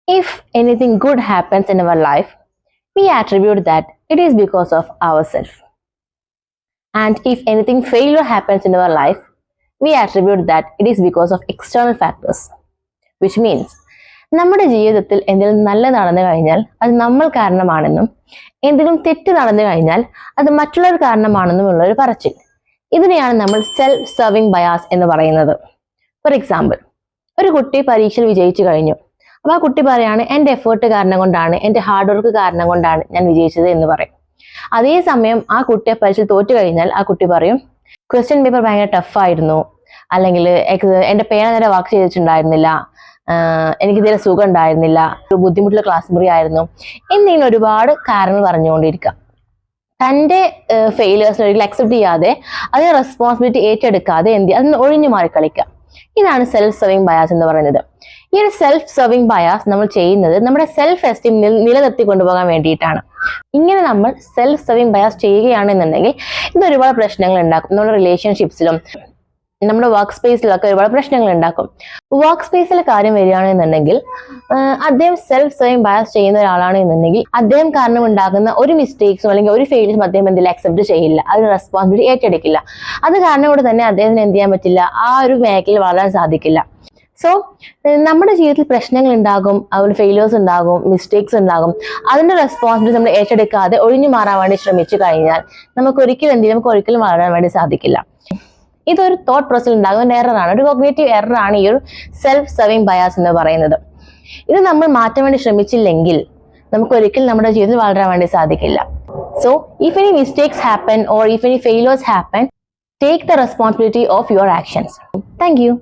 If anything good happens in our life, we attribute that it is because of ourselves. And if anything failure happens in our life, we attribute that it is because of external factors. Which means, നമ്മുടെ ജീവിതത്തിൽ എന്തെങ്കിലും നല്ല നടന്നു കഴിഞ്ഞാൽ അത് നമ്മൾ കാരണമാണെന്നും എന്തെങ്കിലും തെറ്റ് നടന്നു കഴിഞ്ഞാൽ അത് മറ്റുള്ളവർ കാരണമാണെന്നുമുള്ള ഒരു പറച്ചിൽ. ഇതിനെയാണ് നമ്മൾ സെൽഫ് സർവിങ് ബയാസ് എന്ന് പറയുന്നത്. ഫോർ എക്സാമ്പിൾ, ഒരു കുട്ടി പരീക്ഷയിൽ വിജയിച്ചു കഴിഞ്ഞു. അപ്പൊ ആ കുട്ടി പറയാണ് എന്റെ എഫേർട്ട് കാരണം കൊണ്ടാണ്, എന്റെ ഹാർഡ് വർക്ക് കാരണം കൊണ്ടാണ് ഞാൻ വിജയിച്ചത് എന്ന് പറയും. അതേസമയം ആ കുട്ടിയെ പരീക്ഷയിൽ തോറ്റു കഴിഞ്ഞാൽ ആ കുട്ടി പറയും ക്വസ്റ്റ്യൻ പേപ്പർ ഭയങ്കര ടഫായിരുന്നു, അല്ലെങ്കിൽ എന്റെ പേന നേരെ വർക്ക് ചെയ്തിട്ടുണ്ടായിരുന്നില്ല, എനിക്ക് ഇതുവരെ സുഖം ഉണ്ടായിരുന്നില്ല, ഒരു ബുദ്ധിമുട്ടുള്ള ക്ലാസ് മുറി ആയിരുന്നു എന്നിങ്ങനെ ഒരുപാട് കാരണങ്ങൾ പറഞ്ഞുകൊണ്ടിരിക്കുക. തൻ്റെ ഫെയിലേഴ്സിനെ ഒരിക്കലും അക്സെപ്റ്റ് ചെയ്യാതെ അതിന് റെസ്പോൺസിബിലിറ്റി ഏറ്റെടുക്കാതെ അതിന് ഒഴിഞ്ഞു മാറി കളിക്കുക. ഇതാണ് സെൽഫ് സർവിങ് ബയാസ് എന്ന് പറയുന്നത്. ഈ ഒരു സെൽഫ് സർവിങ് ബയാസ് നമ്മൾ ചെയ്യുന്നത് നമ്മുടെ സെൽഫ് എസ്റ്റീം നിലനിർത്തി കൊണ്ടുപോകാൻ വേണ്ടിയിട്ടാണ്. ഇങ്ങനെ നമ്മൾ സെൽഫ് സർവിങ് ബയാസ് ചെയ്യുകയാണെന്നുണ്ടെങ്കിൽ ഇത് ഒരുപാട് പ്രശ്നങ്ങൾ ഉണ്ടാക്കും. നമ്മുടെ റിലേഷൻഷിപ്സിലും നമ്മുടെ വർക്ക് സ്പേസിലൊക്കെ ഒരുപാട് പ്രശ്നങ്ങൾ ഉണ്ടാക്കും. വർക്ക് സ്പേസിലെ കാര്യം വരികയാണെന്നുണ്ടെങ്കിൽ അദ്ദേഹം സെൽഫ് സർവിങ് ബയാസ് ചെയ്യുന്ന ഒരാളാണ് എന്നുണ്ടെങ്കിൽ അദ്ദേഹം കാരണം ഉണ്ടാകുന്ന ഒരു മിസ്റ്റേക്സും അല്ലെങ്കിൽ ഒരു ഫെയിലിയർസും അദ്ദേഹം എന്തെങ്കിലും അക്സെപ്റ്റ് ചെയ്യില്ല, അതിന് റെസ്പോൺസിബിലിറ്റി ഏറ്റെടുക്കില്ല. അത് കാരണം കൊണ്ട് തന്നെ അദ്ദേഹത്തിന് എന്ത് ചെയ്യാൻ പറ്റില്ല, ആ ഒരു മേഖലയിൽ വളരാൻ സാധിക്കില്ല. സോ നമ്മുടെ ജീവിതത്തിൽ പ്രശ്നങ്ങൾ ഉണ്ടാകും, അതുപോലെ ഫെയിലിയേഴ്സ് ഉണ്ടാകും, മിസ്റ്റേക്സ് ഉണ്ടാകും. അതിന്റെ റെസ്പോൺസിബിലിറ്റി നമ്മൾ ഏറ്റെടുക്കാതെ ഒഴിഞ്ഞു മാറാൻ വേണ്ടി ശ്രമിച്ചു കഴിഞ്ഞാൽ നമുക്ക് ഒരിക്കലും വളരാൻ വേണ്ടി സാധിക്കില്ല. ഇതൊരു തോട്ട് പ്രോസസ്സിൽ ഉണ്ടാകുന്ന എററാണ്, ഒരു കോഗ്നിറ്റീവ് എററാണ് ഈ ഒരു സെൽഫ് സർവിങ് ബയാസ് എന്ന് പറയുന്നത്. ഇത് നമ്മൾ മാറ്റാൻ വേണ്ടി ശ്രമിച്ചില്ലെങ്കിൽ നമുക്ക് ഒരിക്കലും നമ്മുടെ ജീവിതത്തിൽ വളരാൻ വേണ്ടി സാധിക്കില്ല. So if any mistakes happen or if any failures happen, take the responsibility of your actions. Thank you.